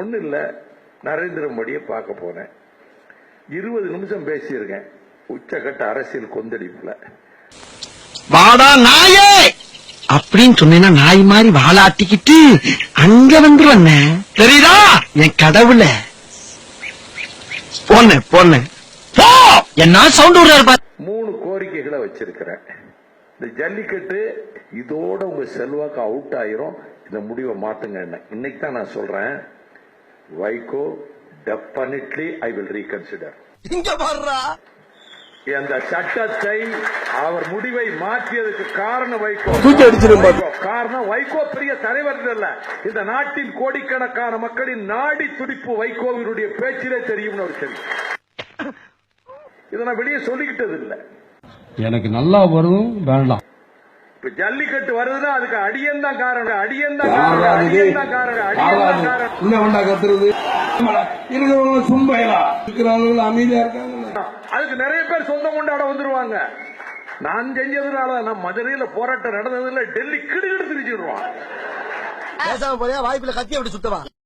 ஒண்ணு இல்ல, நரேந்திர மோடியை பார்க்க போனேன். 20 நிமிஷம் பேசியிருக்கேன். உச்சகட்ட அரசியல் கொந்தளிப்புல. வாடா நாயே அப்படின்னு சொன்னேன்னா நாய் மாதிரி வாழாட்டிக்கிட்டு அங்க வந்துருவண்ண. தெரியுதா என் கடவுள? போன போன போ. என்ன சவுண்ட் விடுறாரு? 3 கோரிக்கைகளை வச்சிருக்கிறேன். இந்த ஜல்லிக்கட்டு இதோட உங்க செல்வாக்கு அவுட் ஆயிரும். இந்த முடிவை மாத்துங்க. இன்னைக்கு தான் நான் சொல்றேன். Vaiko definitely I will reconsider. இங்க வர்றா அந்த சட்டத்தை அவர் முடிவை மாற்றியதுக்கு காரணம் வைகோ. காரணம் வைகோ பெரிய தலைவர் இல்ல, இந்த நாட்டின் கோடிக்கணக்கான மக்களின் நாடி துடிப்பு வைகோவினுடைய பேச்சிலே தெரியும். ஒரு சரி, இதை நான் வெளியே சொல்லிக்கிட்டது இல்ல. எனக்கு நல்லா வரும் வேண்டாம். இப்ப ஜல்லிக்கட்டு வருதுன்னா அதுக்கு அடியன் தான் காரணம். அடியன் தான் காரணம். அடியன் தான் காரணம். அடியன் தான் காரணம். கத்துறது இருக்கிறவங்க சும்பையா இருக்கிறவங்க அமைதியா இருக்காங்க. அதுக்கு நிறைய பேர் சொந்தம் கொண்டாட வந்துருவாங்க. நான் செஞ்சதுனால, நான் மதுரையில போராட்டம் நடந்ததுல டெல்லி கிடுகிடு திரிச்சிடுவான். வாய்ப்புல கத்தி அப்படி சுத்தவா.